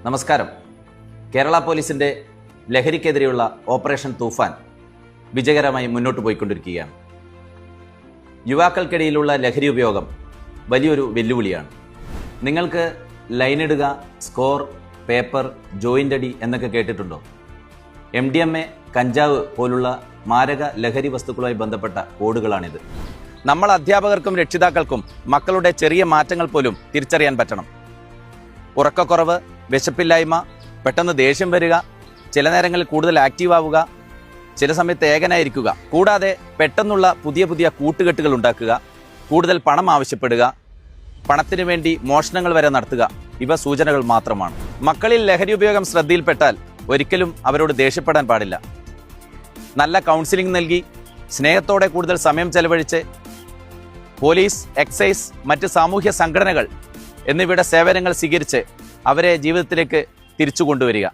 നമസ്കാരം. കേരള പോലീസിൻ്റെ ലഹരിക്കെതിരെയുള്ള ഓപ്പറേഷൻ തൂഫാൻ വിജയകരമായി മുന്നോട്ട് പോയിക്കൊണ്ടിരിക്കുകയാണ്. യുവാക്കൾക്കിടയിലുള്ള ലഹരി ഉപയോഗം വലിയൊരു വെല്ലുവിളിയാണ്. നിങ്ങൾക്ക് ലൈനിടുക, സ്കോർ, പേപ്പർ, ജോയിൻ്റ് അടി എന്നൊക്കെ കേട്ടിട്ടുണ്ടോ? MDMA, കഞ്ചാവ് പോലുള്ള മാരക ലഹരി വസ്തുക്കളുമായി ബന്ധപ്പെട്ട കോഡുകളാണിത്. നമ്മൾ അധ്യാപകർക്കും രക്ഷിതാക്കൾക്കും മക്കളുടെ ചെറിയ മാറ്റങ്ങൾ പോലും തിരിച്ചറിയാൻ പറ്റണം. ഉറക്കക്കുറവ്, വിശപ്പില്ലായ്മ, പെട്ടെന്ന് ദേഷ്യം വരിക, ചില നേരങ്ങളിൽ കൂടുതൽ ആക്റ്റീവ് ആവുക, ചില സമയത്ത് ഏകനായിരിക്കുക, കൂടാതെ പെട്ടെന്നുള്ള പുതിയ പുതിയ കൂട്ടുകെട്ടുകൾ ഉണ്ടാക്കുക, കൂടുതൽ പണം ആവശ്യപ്പെടുക, പണത്തിനു വേണ്ടി മോഷണങ്ങൾ വരെ നടത്തുക, ഇവ സൂചനകൾ മാത്രമാണ്. മക്കളിൽ ലഹരി ഉപയോഗം ശ്രദ്ധയിൽപ്പെട്ടാൽ ഒരിക്കലും അവരോട് ദേഷ്യപ്പെടാൻ പാടില്ല. നല്ല കൗൺസിലിംഗ് നൽകി സ്നേഹത്തോടെ കൂടുതൽ സമയം ചെലവഴിച്ച് പോലീസ്, എക്സൈസ്, മറ്റ് സാമൂഹ്യ സംഘടനകൾ എന്നിവയുടെ സേവനങ്ങൾ സ്വീകരിച്ച് അവരെ ജീവിതത്തിലേക്ക് തിരിച്ചു കൊണ്ടുവരിക.